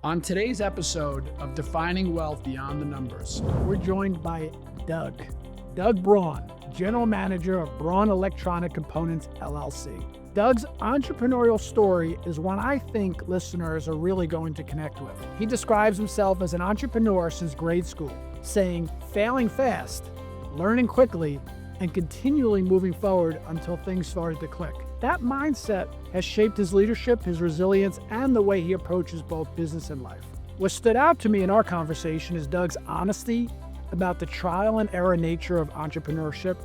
On today's episode of Defining Wealth Beyond the Numbers, we're joined by Doug Braun, General Manager of Braun Electronic Components, LLC. Doug's entrepreneurial story is one I think listeners are really going to connect with. He describes himself as an entrepreneur since grade school, saying failing fast, learning quickly, and continually moving forward until things started to click. That mindset has shaped his leadership, his resilience, and the way he approaches both business and life. What stood out to me in our conversation is Doug's honesty about the trial and error nature of entrepreneurship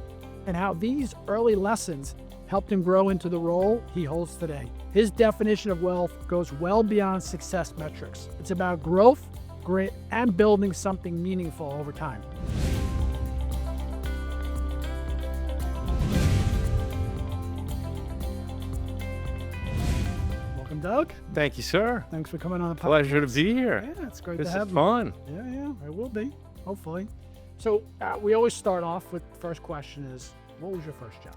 and how these early lessons helped him grow into the role he holds today. His definition of wealth goes well beyond success metrics. It's about growth, grit, and building something meaningful over time. Welcome, Doug. Thank you, sir. Thanks for coming on the podcast. Pleasure to be here. Yeah, it's great This to have is you. fun. Yeah, it will be, hopefully. So we always start off with the first question is, what was your first job?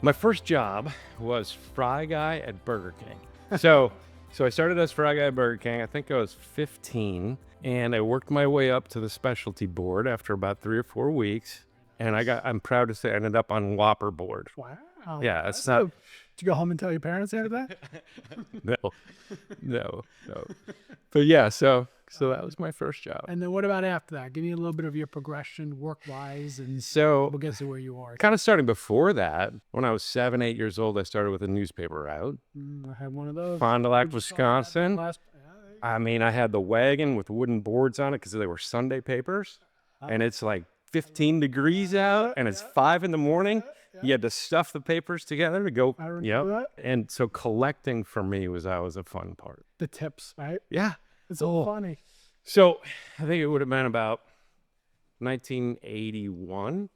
My first job was fry guy at Burger King. So I started as fry guy at Burger King. I think I was 15, and I worked my way up to the specialty board after about 3 or 4 weeks. And I'm proud to say I ended up on Whopper board. Wow. Yeah, it's not. Did you go home and tell your parents after that? No. But yeah, so that was my first job. And then what about after that? Give me a little bit of your progression work-wise, and So we'll get to where you are. kind of starting before that, when I was 7, 8 years old, I started with a newspaper route. I had one of those. Fond du Lac, We just saw that Wisconsin. last- I mean, I had the wagon with wooden boards on it because they were Sunday papers, and it's like 15 degrees out, and it's 5 in the morning. You had to stuff the papers together to go. I remember that. And so collecting for me was always a fun part. The tips, right? Yeah. It's so funny. So I think it would have been about 1981.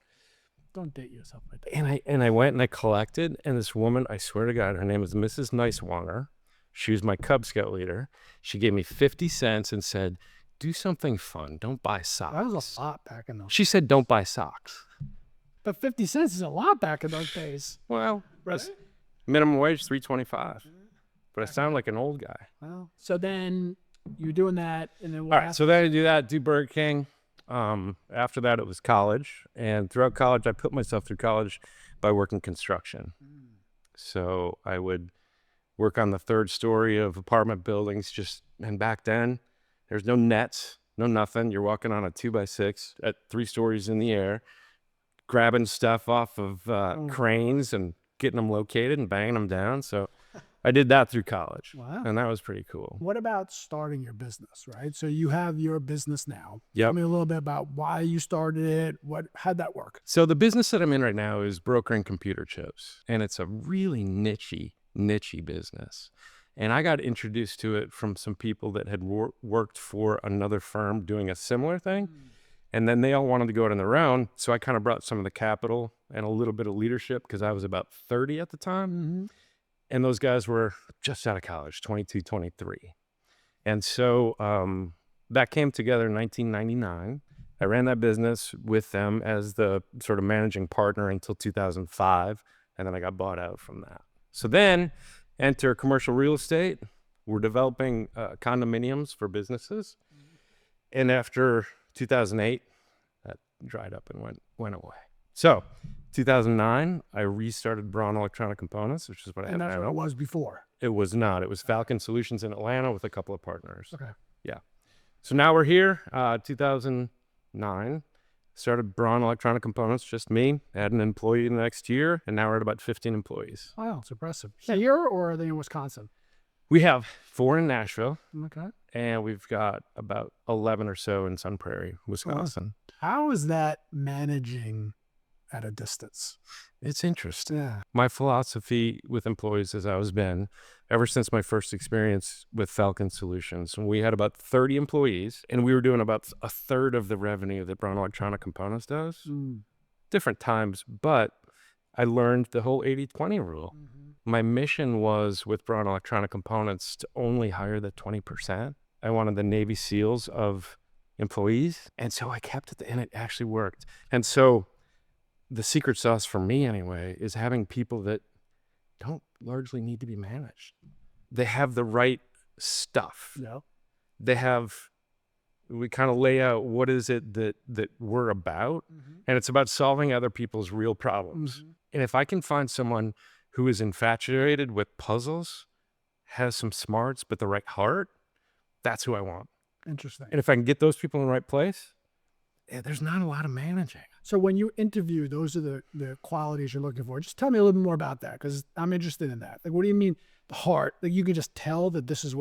Don't date yourself like that. And I went and I collected, and this woman, I swear to God, her name is Mrs. Nicewanger. She was my Cub Scout leader. She gave me 50 cents and said, do something fun. Don't buy socks. That was a lot back in those. She said, don't buy socks. But 50 cents is a lot back in those days. Well, minimum wage $3.25. But I sound like an old guy. Well, so then you're doing that, and then All right, so then I do that, do Burger King. After that, it was college. And throughout college, I put myself through college by working construction. So I would work on the 3rd story of apartment buildings. And back then, there's no nets, no nothing. You're walking on a 2x6 at 3 stories in the air, grabbing stuff off of cranes and getting them located and banging them down. So I did that through college. Wow. And that was pretty cool. What about starting your business, right? So you have your business now. Yep. Tell me a little bit about why you started it. How'd that work? So the business that I'm in right now is brokering computer chips, and it's a really niche business. And I got introduced to it from some people that had worked for another firm doing a similar thing. And then they all wanted to go it on their own. So I kind of brought some of the capital and a little bit of leadership because I was about 30 at the time. And those guys were just out of college, 22, 23. And so that came together in 1999. I ran that business with them as the sort of managing partner until 2005. And then I got bought out from that. So then enter commercial real estate. We're developing condominiums for businesses. And after 2008, that dried up and went away. So 2009, I restarted Braun Electronic Components, which is what I have And that's now. what it was before. It was not. It was Falcon Solutions in Atlanta with a couple of partners. Okay. Yeah. So now we're here, 2009. Started Braun Electronic Components, just me. Had an employee the next year, and now we're at about 15 employees. Wow, it's impressive. Here, or are they in Wisconsin? We have 4 in Nashville, Okay. and we've got about 11 or so in Sun Prairie, Wisconsin. How is that managing at a distance? It's interesting. Yeah. My philosophy with employees has always been, ever since my first experience with Falcon Solutions, when we had about 30 employees, and we were doing about a third of the revenue that Braun Electronic Components does. Different times, but I learned the whole 80-20 rule. My mission was with Braun Electronic Components to only hire the 20%. I wanted the Navy SEALs of employees. And so I kept it, and it actually worked. And so the secret sauce for me anyway is having people that don't largely need to be managed. They have the right stuff. Yeah. we kind of lay out what is it that we're about, and it's about solving other people's real problems. And if I can find someone who is infatuated with puzzles, has some smarts, but the right heart, that's who I want. Interesting. And if I can get those people in the right place, there's not a lot of managing. So when you interview, those are the qualities you're looking for. Just tell me a little bit more about that, because I'm interested in that. Like, what do you mean the heart? Like, you can just tell that this is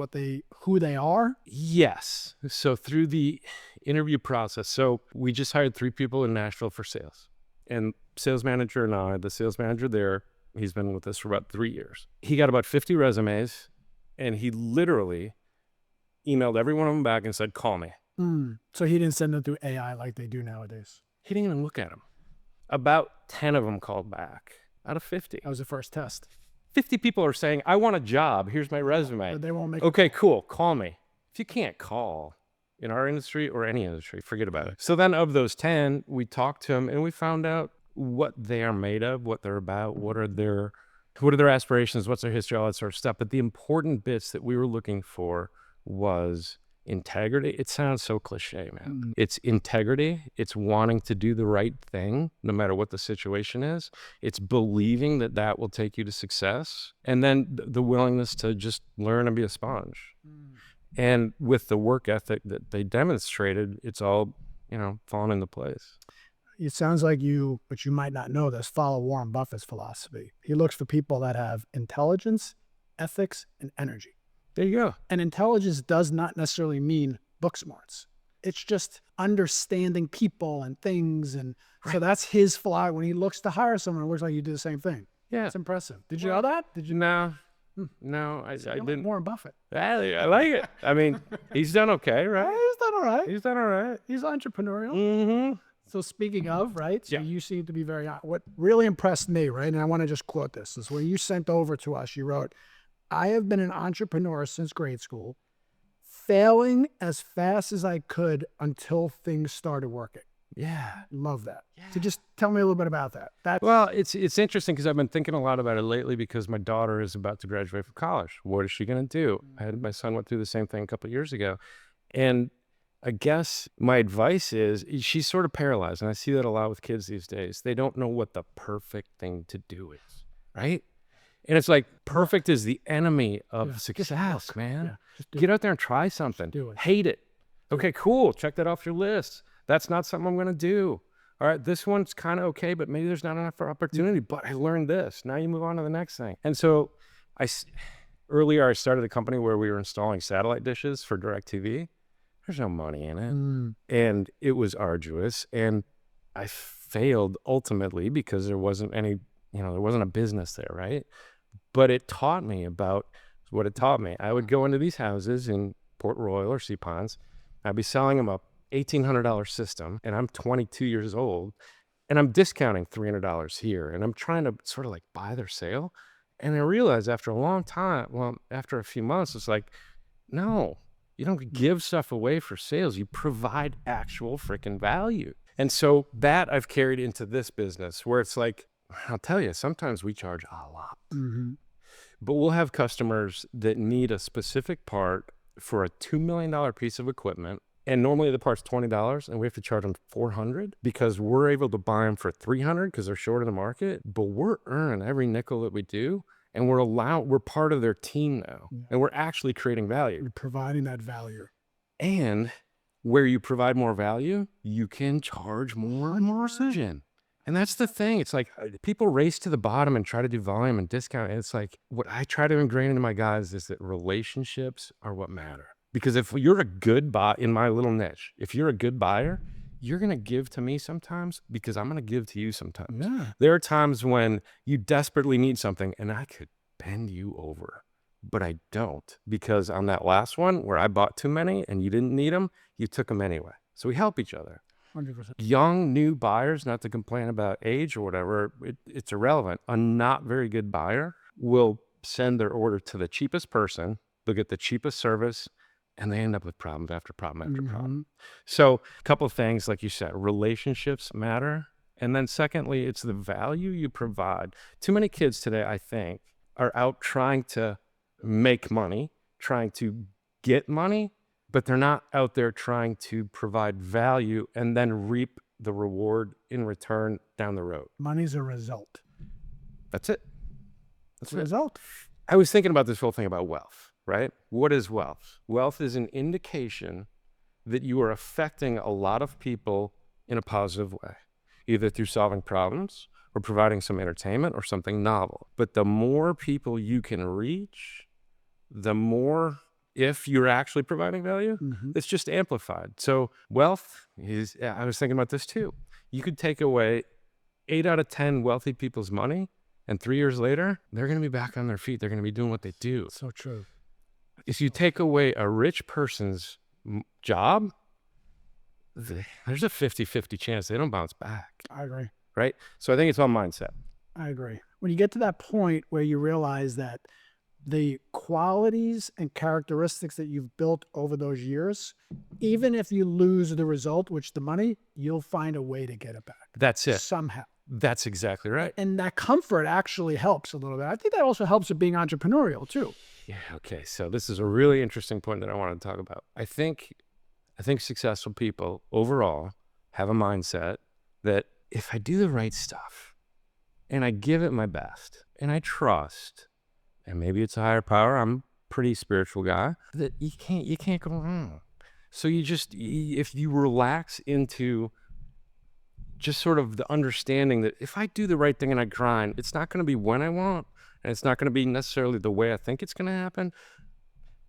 who they are? Yes. So through the interview process, so we just hired 3 people in Nashville for sales. And sales manager and I, the sales manager there, he's been with us for about 3 years. He got about 50 resumes, and he literally emailed every one of them back and said, call me. So he didn't send them through AI like they do nowadays. He didn't even look at them. About 10 of them called back out of 50. That was the first test. 50 people are saying, I want a job. Here's my resume. But they won't make Okay, cool. Call me. If you can't call in our industry or any industry, forget about it. So then of those 10, we talked to them and we found out what they are made of, what they're about, what are their aspirations, what's their history, all that sort of stuff. But the important bits that we were looking for was integrity. It sounds so cliche, man. It's integrity. It's wanting to do the right thing, no matter what the situation is. It's believing that that will take you to success. And then the willingness to just learn and be a sponge. And with the work ethic that they demonstrated, it's all, falling into place. It sounds like you, but you might not know this, follow Warren Buffett's philosophy. He looks for people that have intelligence, ethics, and energy. There you go. And intelligence does not necessarily mean book smarts. It's just understanding people and things. And so that's his flaw. When he looks to hire someone, it looks like you do the same thing. Yeah. It's impressive. Did you know that? Did you? No, I didn't. Warren Buffett. I like it. I mean, he's done okay, right? He's done all right. He's done all right. He's entrepreneurial. Mm-hmm. So speaking of, right? So Yeah. you seem to be what really impressed me, right? And I want to just quote this. This is when you sent over to us, you wrote, I have been an entrepreneur since grade school, failing as fast as I could until things started working. Yeah. Love that. So just tell me a little bit about that. Well, it's interesting because I've been thinking a lot about it lately because my daughter is about to graduate from college. What is she going to do? My son went through the same thing a couple of years ago. And I guess my advice is she's sort of paralyzed. And I see that a lot with kids these days. They don't know what the perfect thing to do is, right? And it's like perfect is the enemy of success, man. Yeah, get out there and try something. Do it. Hate it. Okay, cool. Check that off your list. That's not something I'm going to do. All right, this one's kind of okay, but maybe there's not enough opportunity. But I learned this. Now you move on to the next thing. And so earlier I started a company where we were installing satellite dishes for DirecTV. There's no money in it. And it was arduous. And I failed ultimately because there wasn't any, there wasn't a business there, right? But it taught me about what it taught me. I would go into these houses in Port Royal or Sea Ponds. I'd be selling them a $1,800 system, and I'm 22 years old, and I'm discounting $300 here, and I'm trying to sort of like buy their sale. And I realized after a long time, after a few months, it's like, no, you don't give stuff away for sales. You provide actual freaking value. And so that I've carried into this business where it's like, I'll tell you, sometimes we charge a lot. But we'll have customers that need a specific part for a $2 million piece of equipment. And normally the part's $20 and we have to charge them $400 because we're able to buy them for $300 because they're short in the market. But we're earning every nickel that we do. And we're part of their team now. Yeah. And we're actually creating value. You're providing that value. And where you provide more value, you can charge more and more precision. And that's the thing. It's like people race to the bottom and try to do volume and discount. And it's like what I try to ingrain into my guys is that relationships are what matter. Because if you're a good buyer in my little niche, if you're a good buyer, you're going to give to me sometimes because I'm going to give to you sometimes. Yeah. There are times when you desperately need something and I could bend you over, but I don't because on that last one where I bought too many and you didn't need them, you took them anyway. So we help each other. 100%. Young, new buyers, not to complain about age or whatever, it's irrelevant. A not very good buyer will send their order to the cheapest person, they'll get the cheapest service, and they end up with problem after problem after problem. So a couple of things, like you said, relationships matter. And then secondly, it's the value you provide. Too many kids today, I think, are out trying to make money, trying to get money, but they're not out there trying to provide value and then reap the reward in return down the road. Money's a result. That's it. It's a result. I was thinking about this whole thing about wealth, right? What is wealth? Wealth is an indication that you are affecting a lot of people in a positive way, either through solving problems or providing some entertainment or something novel. But the more people you can reach, the more, if you're actually providing value, it's just amplified. So wealth is, I was thinking about this too. You could take away 8 out of 10 wealthy people's money, and 3 years later, they're going to be back on their feet. They're going to be doing what they do. So true. If you take away a rich person's job, there's a 50-50 chance they don't bounce back. I agree. Right? So I think it's all mindset. I agree. When you get to that point where you realize that the qualities and characteristics that you've built over those years, even if you lose the result, which the money, you'll find a way to get it back. That's it. Somehow. That's exactly right. And that comfort actually helps a little bit. I think that also helps with being entrepreneurial too. Yeah. Okay. So this is a really interesting point that I want to talk about. I think successful people overall have a mindset that if I do the right stuff and I give it my best and I trust, and maybe it's a higher power, I'm a pretty spiritual guy, that you can't go wrong. So if you relax into just sort of the understanding that if I do the right thing and I grind, it's not going to be when I want, and it's not going to be necessarily the way I think it's going to happen,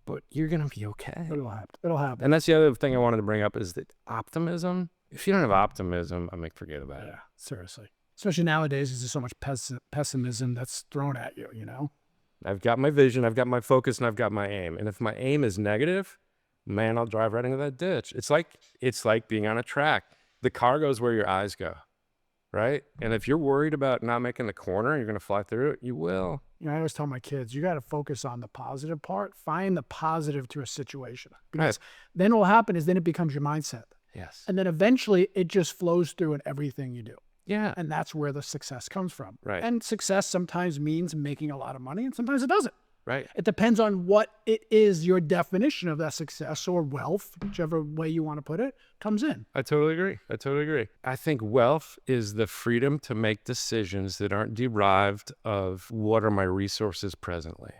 but you're going to be okay. It'll happen. It'll happen. And that's the other thing I wanted to bring up is that optimism. If you don't have optimism, I mean, forget about it. Yeah, seriously. Especially nowadays, because there's so much pessimism that's thrown at you, you know? I've got my vision, I've got my focus, and I've got my aim. And if my aim is negative, man, I'll drive right into that ditch. It's like being on a track. The car goes where your eyes go, right? And if you're worried about not making the corner and you're going to fly through it, you will. You know, I always tell my kids, you got to focus on the positive part. Find the positive to a situation. Because then what will happen is then it becomes your mindset. Yes. And then eventually it just flows through in everything you do. Yeah. And that's where the success comes from. Right. And success sometimes means making a lot of money and sometimes it doesn't. Right. It depends on what it is your definition of that success or wealth, whichever way you want to put it, comes in. I totally agree. I think wealth is the freedom to make decisions that aren't derived of what are my resources presently.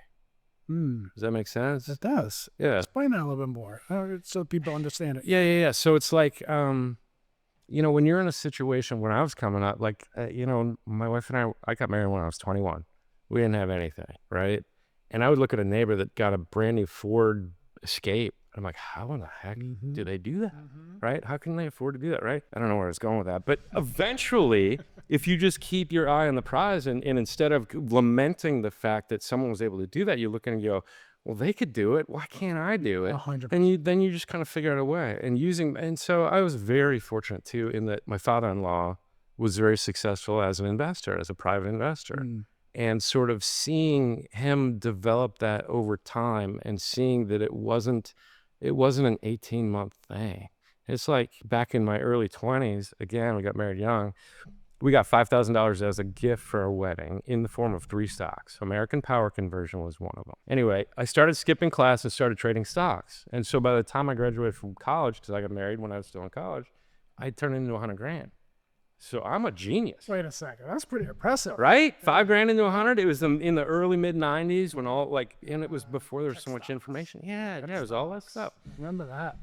Does that make sense? It does. Yeah. Explain that a little bit more so people understand it. Yeah. So it's like, you know, when you're in a situation when I was coming up, like, you know, my wife and I got married when I was 21. We didn't have anything, right? And I would look at a neighbor that got a brand new Ford Escape. I'm like, how in the heck do they do that, right? How can they afford to do that, right? I don't know where I was going with that. But eventually, if you just keep your eye on the prize and instead of lamenting the fact that someone was able to do that, you look and you go, well, they could do it. Why can't I do it? 100%. And then you just kind of figure out a way. And so I was very fortunate too in that my father-in-law was very successful as an investor, as a private investor. And sort of seeing him develop that over time and seeing that it wasn't an 18-month thing. It's like back in my early 20s, again, we got married young. We got $5,000 as a gift for our wedding in the form of 3 stocks. American Power Conversion was one of them. Anyway, I started skipping class and started trading stocks. And so by the time I graduated from college, because I got married when I was still in college, I turned into $100,000. So I'm a genius. Wait a second. That's pretty impressive. Right? $5,000 into 100. It was in the early mid 90s when and it was before there was so much information. Yeah, it was all that stuff. Remember that.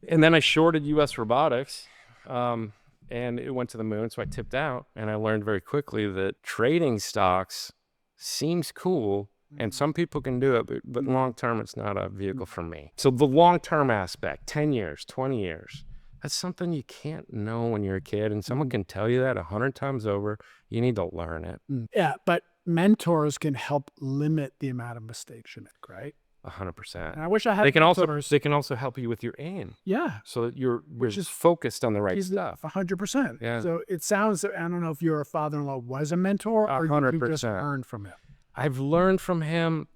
And then I shorted US robotics, and it went to the moon. So I tipped out, and I learned very quickly that trading stocks seems cool, and some people can do it, but long term, it's not a vehicle for me. So the long term aspect, 10 years, 20 years. That's something you can't know when you're a kid, and someone can tell you that 100 times over. You need to learn it. Yeah, but mentors can help limit the amount of mistakes you make, right? 100%. And I wish I had They can mentors. also help you with your aim, Yeah, so that you're just focused on the right stuff. 100%. Yeah. So it sounds, I don't know if your father-in-law was a mentor or you just 100%. learned from him. I've learned from him.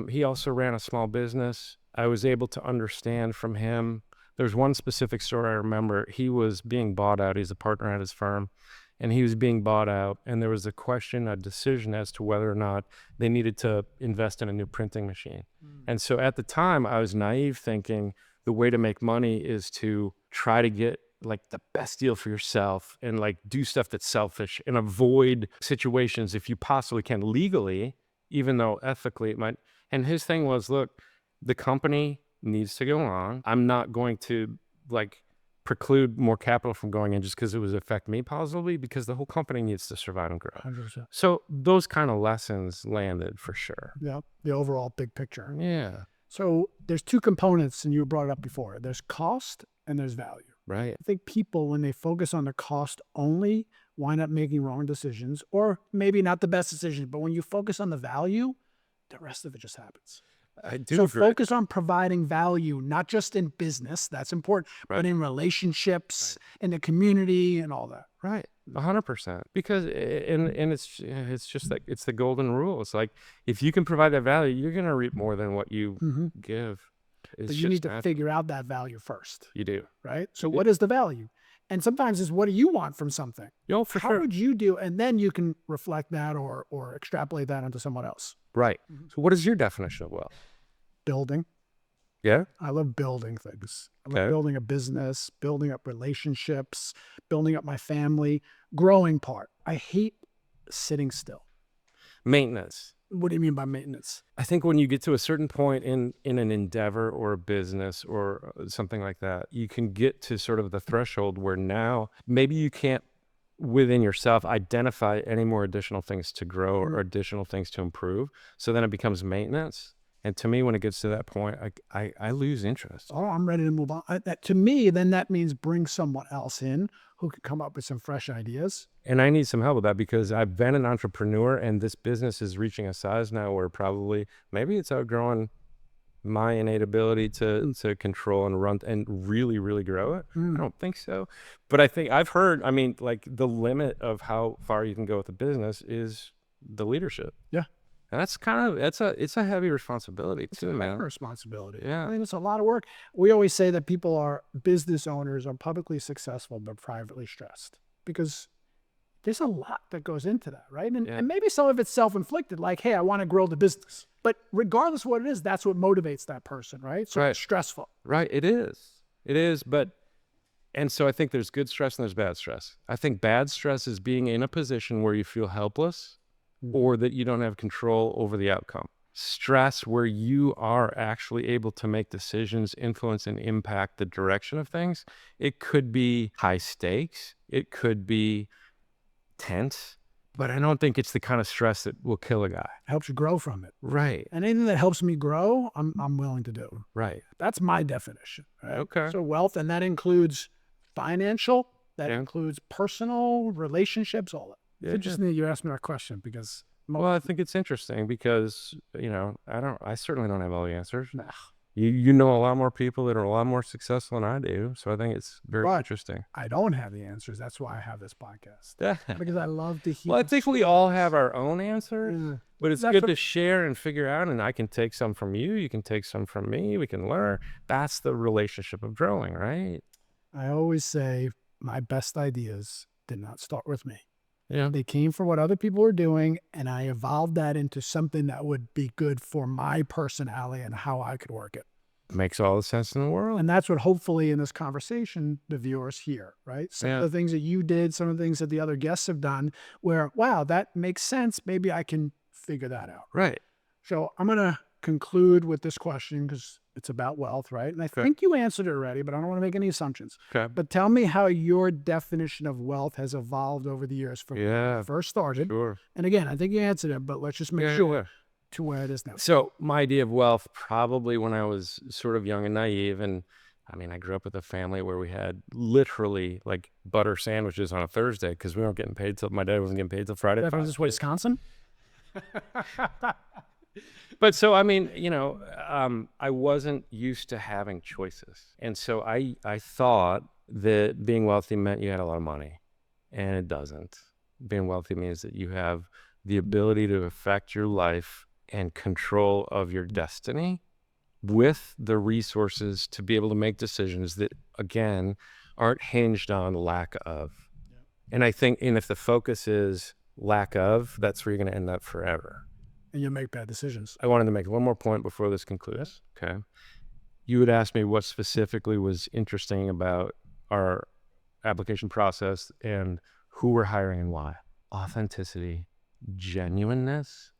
He also ran a small business. I was able to understand from him. There's one specific story I remember. He was being bought out. He's a partner at his firm, and he was being bought out. And there was a decision as to whether or not they needed to invest in a new printing machine. And so at the time, I was naive thinking, the way to make money is to try to get like the best deal for yourself and like do stuff that's selfish and avoid situations if you possibly can legally, even though ethically it might. And his thing was, look, the company needs to go on. I'm not going to like preclude more capital from going in just because it would affect me positively, because the whole company needs to survive and grow. 100%. So those kind of lessons landed for sure. Yeah, the overall big picture. Yeah. So there's two components, and you brought it up before. There's cost and there's value. Right. I think people, when they focus on the cost only, wind up making wrong decisions, or maybe not the best decisions. But when you focus on the value, the rest of it just happens. I do So agree. focus on providing value, not just in business, that's important, Right. but in relationships, in the community, and all that. Right. 100%. Because and it's just like it's the golden rule. It's like if you can provide that value, you're gonna reap more than what you give. It's But you just need to natural. figure out that value first, You do. right? So what is the value? And sometimes it's what do you want from something? Yo, for How sure. would you do? And then you can reflect that or extrapolate that onto someone else. Right. So what is your definition of wealth? Building. Yeah. I love building things. I love Okay. building a business, building up relationships, building up my family, growing part. I hate sitting still. Maintenance. What do you mean by maintenance? I think when you get to a certain point in an endeavor or a business or something like that, you can get to sort of the threshold where now maybe you can't within yourself identify any more additional things to grow or additional things to improve. So then it becomes maintenance. And to me, when it gets to that point, I lose interest. Oh, I'm ready to move on. To me, then that means bring someone else in who can come up with some fresh ideas. And I need some help with that because I've been an entrepreneur and this business is reaching a size now where probably maybe it's outgrowing my innate ability to control and run and really, really grow it. I don't think so. But I think I've heard, I mean, like the limit of how far you can go with a business is the leadership. Yeah. And that's kind of, it's a heavy responsibility too, man. Responsibility. Yeah. I mean, it's a lot of work. We always say that business owners are publicly successful, but privately stressed because there's a lot that goes into that, right? And maybe some of it's self-inflicted, like, hey, I want to grow the business. But regardless of what it is, that's what motivates that person, right? So it's stressful. Right. It is. And so I think there's good stress and there's bad stress. I think bad stress is being in a position where you feel helpless or that you don't have control over the outcome. Stress where you are actually able to make decisions, influence and impact the direction of things. It could be high stakes. It could be tense, but I don't think it's the kind of stress that will kill a guy. Helps you grow from it. Right. And anything that helps me grow, I'm willing to do. Right. That's my definition. Right? Okay. So wealth, and that includes financial, that includes personal, relationships, all that. It's interesting that you asked me that question because well, I think it's interesting because, I certainly don't have all the answers. You know a lot more people that are a lot more successful than I do. So I think it's very interesting. I don't have the answers. That's why I have this podcast. Because I love to hear. Well, I think we all have our own answers, but it's good to share and figure out. And I can take some from you. You can take some from me. We can learn. That's the relationship of growing, right? I always say my best ideas did not start with me. Yeah. They came from what other people were doing, and I evolved that into something that would be good for my personality and how I could work it. Makes all the sense in the world. And that's what hopefully in this conversation, the viewers hear, right? Some of the things that you did, some of the things that the other guests have done where, wow, that makes sense. Maybe I can figure that out. Right. So I'm going to conclude with this question because it's about wealth, right? And I think you answered it already, but I don't want to make any assumptions. Okay. But tell me how your definition of wealth has evolved over the years from when you first started. Sure. And again, I think you answered it, but let's just make sure to where it is now. So my idea of wealth, probably when I was sort of young and naive, and I mean, I grew up with a family where we had literally like butter sandwiches on a Thursday because we weren't getting paid till my dad wasn't getting paid till Friday. That was Wisconsin? But so, I mean, I wasn't used to having choices. And so I thought that being wealthy meant you had a lot of money, and it doesn't. Being wealthy means that you have the ability to affect your life and control of your destiny with the resources to be able to make decisions that, again, aren't hinged on lack of. And I think, and if the focus is lack of, that's where you're going to end up forever. And you'll make bad decisions. I wanted to make one more point before this concludes. Okay. you would ask me what specifically was interesting about our application process and who we're hiring and why. Authenticity, genuineness,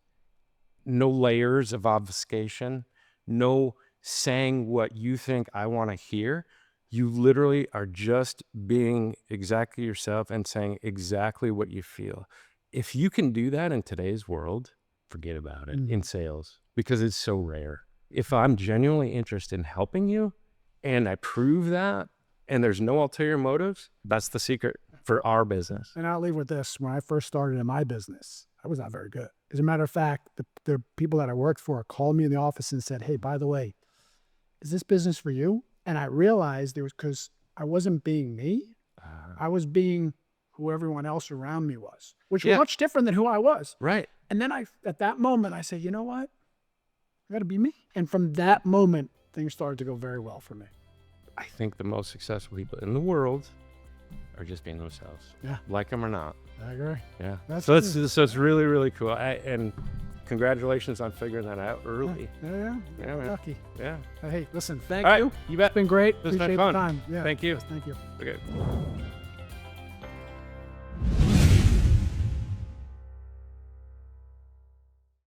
no layers of obfuscation, no saying what you think I want to hear. You literally are just being exactly yourself and saying exactly what you feel. If you can do that in today's world, forget about it in sales, because it's so rare. If I'm genuinely interested in helping you and I prove that and there's no ulterior motives, that's the secret for our business. And I'll leave with this. When I first started in my business, I was not very good. As a matter of fact, the people that I worked for called me in the office and said, hey, by the way, is this business for you? And I realized it was because I wasn't being me. I was being who everyone else around me was, which was much different than who I was. Right. And then at that moment, I said, you know what? I got to be me. And from that moment, things started to go very well for me. I think the most successful people in the world are just being themselves. Yeah. Like them or not. I agree. Yeah. That's So it's really, really cool. And congratulations on figuring that out early. Yeah, man. lucky. Yeah. Hey, listen, thank All right. You. You bet. It's been great. It's been Appreciate fun. the time. Yeah. Thank you. Thank you. Okay.